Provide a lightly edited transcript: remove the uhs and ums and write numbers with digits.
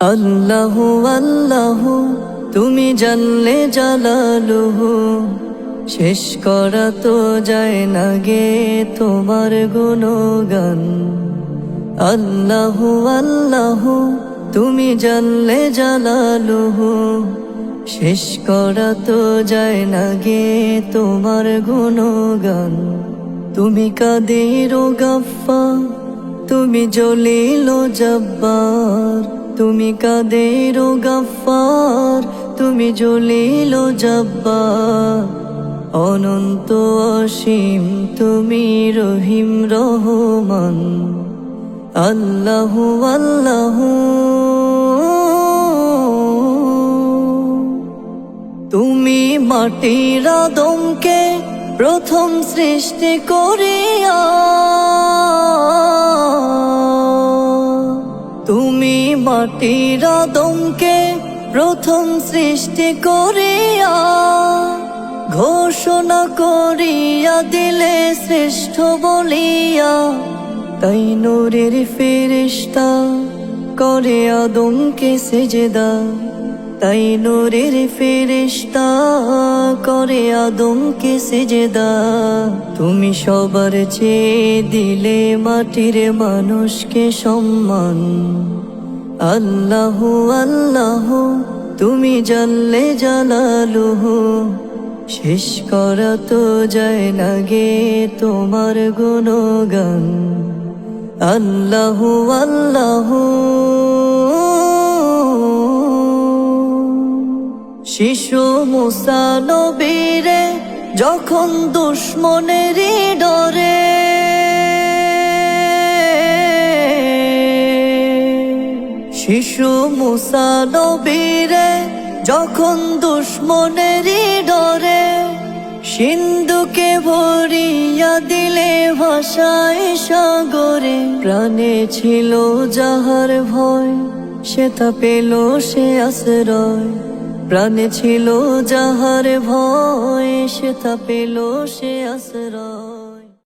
আল্লাহু আল্লাহু তুমি জানলে জালালুহু, শেষ করা তো যায় না গে তোমার গুণগান। আল্লাহু আল্লাহু তুমি জানলে জালালুহু, শেষ করা তো যায় না গে তোমার গুণগান। তুমি কাদের গাফফার, তুমি জলিল জব্বার। তুমি কাদের গাফফার, তুমি জলিল জব্বার। অনন্ত অসীম তুমি রহিম রহমান। আল্লাহু আল্লাহু তুমি মাটির আদমকে প্রথম সৃষ্টি করিয়া, তুমি মাটির আদমকে প্রথম সৃষ্টি করিয়া, ঘোষণা করিয়া দিলে শ্রেষ্ঠ বলিয়া। তাই নূরের ফেরেশতা করে আদমকে সেজদা, তাই নূরের ফেরেশতা করে আদমকে সেজদা। তুমি সবার চেয়ে দিলে মাটির মানুষকে সম্মান। আল্লাহু আল্লাহু তুমি জানলে জালালুহু, শেষ করা তো যায় না গে তোমার গুণগান। আল্লাহু আল্লাহু শিশু মুসা নবীরে যখন দুশ্মনেরই ডরে, শিশু মুসা নবীরে যখন দুশ্মনেরই ডরে, সিন্ধুকে ভরিয়া দিলে ভাষায় সাগরে। প্রাণে ছিল যাহার ভয়, সে তা পেল সে আশ্রয়। প্রাণে ছিল যাহার ভয়, সে তা পেল সে আশ্রয়।